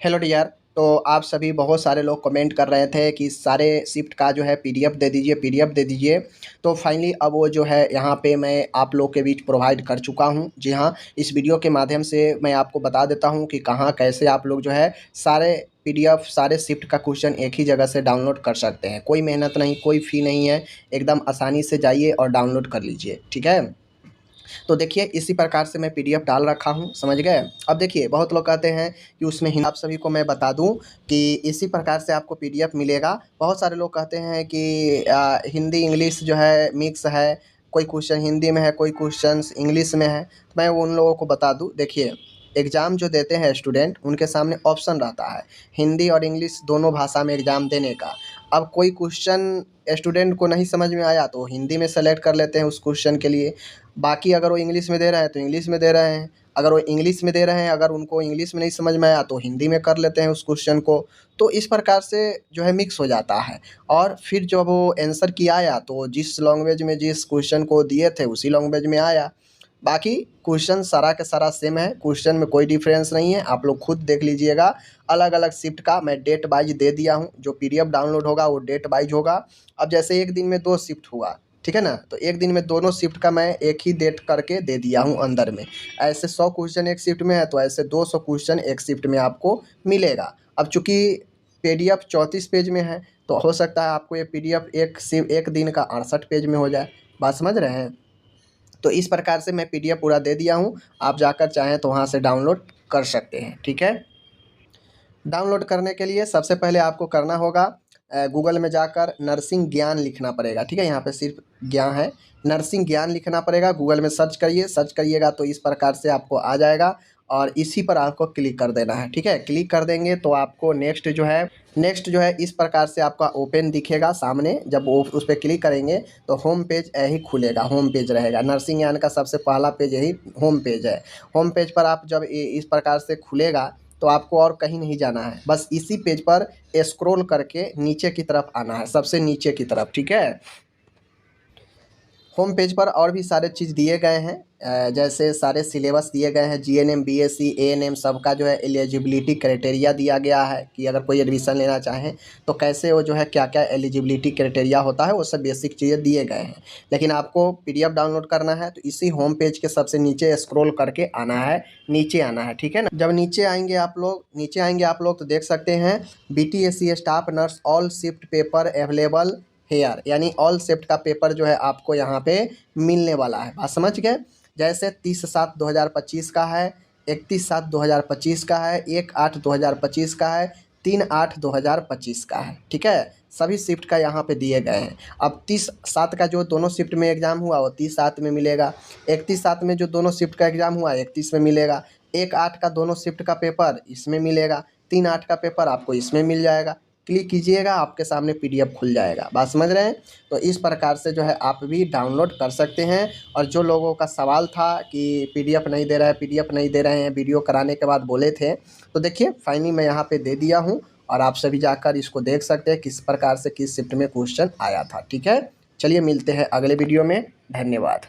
Hello dear. तो आप सभी बहुत सारे लोग कमेंट कर रहे थे कि सारे शिफ्ट का जो है पीडीएफ दे दीजिए, पीडीएफ दे दीजिए। तो फाइनली अब वो जो है यहाँ पे मैं आप लोग के बीच प्रोवाइड कर चुका हूँ। जी हाँ, इस वीडियो के माध्यम से मैं आपको बता देता हूँ कि कहाँ कैसे आप लोग जो है सारे पीडीएफ सारे शिफ्ट का क्वेश्चन एक ही जगह से डाउनलोड कर सकते हैं। कोई मेहनत नहीं, कोई फ़ी नहीं है, एकदम आसानी से जाइए और डाउनलोड कर लीजिए। ठीक है। तो देखिए इसी प्रकार से मैं पीडीएफ डाल रखा हूँ, समझ गए। अब देखिए बहुत लोग कहते हैं कि उसमें आप सभी को मैं बता दूं कि इसी प्रकार से आपको पीडीएफ मिलेगा। बहुत सारे लोग कहते हैं कि हिंदी इंग्लिश जो है मिक्स है, कोई क्वेश्चन हिंदी में है, कोई क्वेश्चन इंग्लिश में है। तो मैं उन लोगों को बता दूं, देखिए एग्ज़ाम जो देते हैं स्टूडेंट, उनके सामने ऑप्शन रहता है हिंदी और इंग्लिश दोनों भाषा में एग्ज़ाम देने का। अब कोई क्वेश्चन स्टूडेंट को नहीं समझ में आया तो हिंदी में सेलेक्ट कर लेते हैं उस क्वेश्चन के लिए। बाकी अगर वो इंग्लिश में दे रहे हैं तो इंग्लिश में दे रहे हैं, अगर वो इंग्लिश में दे रहे हैं, अगर उनको इंग्लिश में नहीं समझ में आया तो हिंदी में कर लेते हैं उस क्वेश्चन को। तो इस प्रकार से जो है मिक्स हो जाता है। और फिर जब वो आंसर की आया तो जिस लैंग्वेज में जिस क्वेश्चन को दिए थे उसी लैंग्वेज में आया। बाकी क्वेश्चन सारा का सारा सेम है, क्वेश्चन में कोई डिफरेंस नहीं है, आप लोग खुद देख लीजिएगा। अलग अलग शिफ्ट का मैं डेट वाइज दे दिया हूँ, जो पीडीएफ डाउनलोड होगा वो डेट वाइज होगा। अब जैसे एक दिन में 2 शिफ्ट हुआ, ठीक है ना, तो एक दिन में दोनों शिफ्ट का मैं एक ही डेट करके दे दिया हूँ अंदर में। ऐसे 100 क्वेश्चन एक शिफ्ट में है तो ऐसे 200 क्वेश्चन एक शिफ्ट में आपको मिलेगा। अब चूंकि पीडीएफ 34 पेज में है तो हो सकता है आपको ये पीडीएफ एक दिन का 68 पेज में हो जाए। बात समझ रहे हैं। तो इस प्रकार से मैं पीडीएफ पूरा दे दिया हूँ, आप जाकर चाहें तो वहाँ से डाउनलोड कर सकते हैं। ठीक है। डाउनलोड करने के लिए सबसे पहले आपको करना होगा गूगल में जाकर नर्सिंग ज्ञान लिखना पड़ेगा। ठीक है, यहाँ पे सिर्फ ज्ञान है, नर्सिंग ज्ञान लिखना पड़ेगा। गूगल में सर्च करिए, सर्च करिएगा तो इस प्रकार से आपको आ जाएगा और इसी पर आपको क्लिक कर देना है। ठीक है, क्लिक कर देंगे तो आपको नेक्स्ट जो है इस प्रकार से आपका ओपन दिखेगा सामने। जब वो उस पर क्लिक करेंगे तो होम पेज यही खुलेगा, होम पेज रहेगा। नर्सिंग ज्ञान का सबसे पहला पेज यही होम पेज है। होम पेज पर आप जब इस प्रकार से खुलेगा तो आपको और कहीं नहीं जाना है, बस इसी पेज पर स्क्रॉल करके नीचे की तरफ आना है, सबसे नीचे की तरफ। ठीक है। होम पेज पर और भी सारे चीज़ दिए गए हैं, जैसे सारे सिलेबस दिए गए हैं। जीएनएम, बीएससी, एएनएम सबका जो है एलिजिबिलिटी क्राइटेरिया दिया गया है कि अगर कोई एडमिशन लेना चाहे तो कैसे वो जो है क्या क्या एलिजिबिलिटी क्राइटेरिया होता है, वो सब बेसिक चीज़ें दिए गए हैं। लेकिन आपको पीडीएफ डाउनलोड करना है तो इसी होम पेज के सबसे नीचे स्क्रॉल करके आना है, नीचे आना है। ठीक है ना। जब नीचे आएंगे आप लोग तो देख सकते हैं BTSC staff nurse all shift paper available hair, यानी ऑल शिफ्ट का पेपर जो है आपको यहाँ पे मिलने वाला है। बात समझ गए। जैसे 30/7/2025 का है, 31/7/2025 का है, 1/8/2025 का है, 3/8/2025 का है। ठीक है, सभी शिफ्ट का यहाँ पे दिए गए हैं। अब 30/7 का जो दोनों शिफ्ट में एग्ज़ाम हुआ वो 30/7 में मिलेगा। 31/7 में जो दोनों शिफ्ट का एग्ज़ाम हुआ 31 में मिलेगा। 1/8 का दोनों शिफ्ट का पेपर इसमें मिलेगा। 3/8 का पेपर आपको इसमें मिल जाएगा। क्लिक कीजिएगा, आपके सामने पीडीएफ खुल जाएगा। बात समझ रहे हैं। तो इस प्रकार से जो है आप भी डाउनलोड कर सकते हैं। और जो लोगों का सवाल था कि पीडीएफ नहीं दे रहा है, पीडीएफ नहीं दे रहे हैं, वीडियो कराने के बाद बोले थे, तो देखिए फाइनली मैं यहाँ पे दे दिया हूँ और आप सभी जाकर इसको देख सकते हैं किस प्रकार से किस शिफ्ट में क्वेश्चन आया था। ठीक है, चलिए मिलते हैं अगले वीडियो में। धन्यवाद।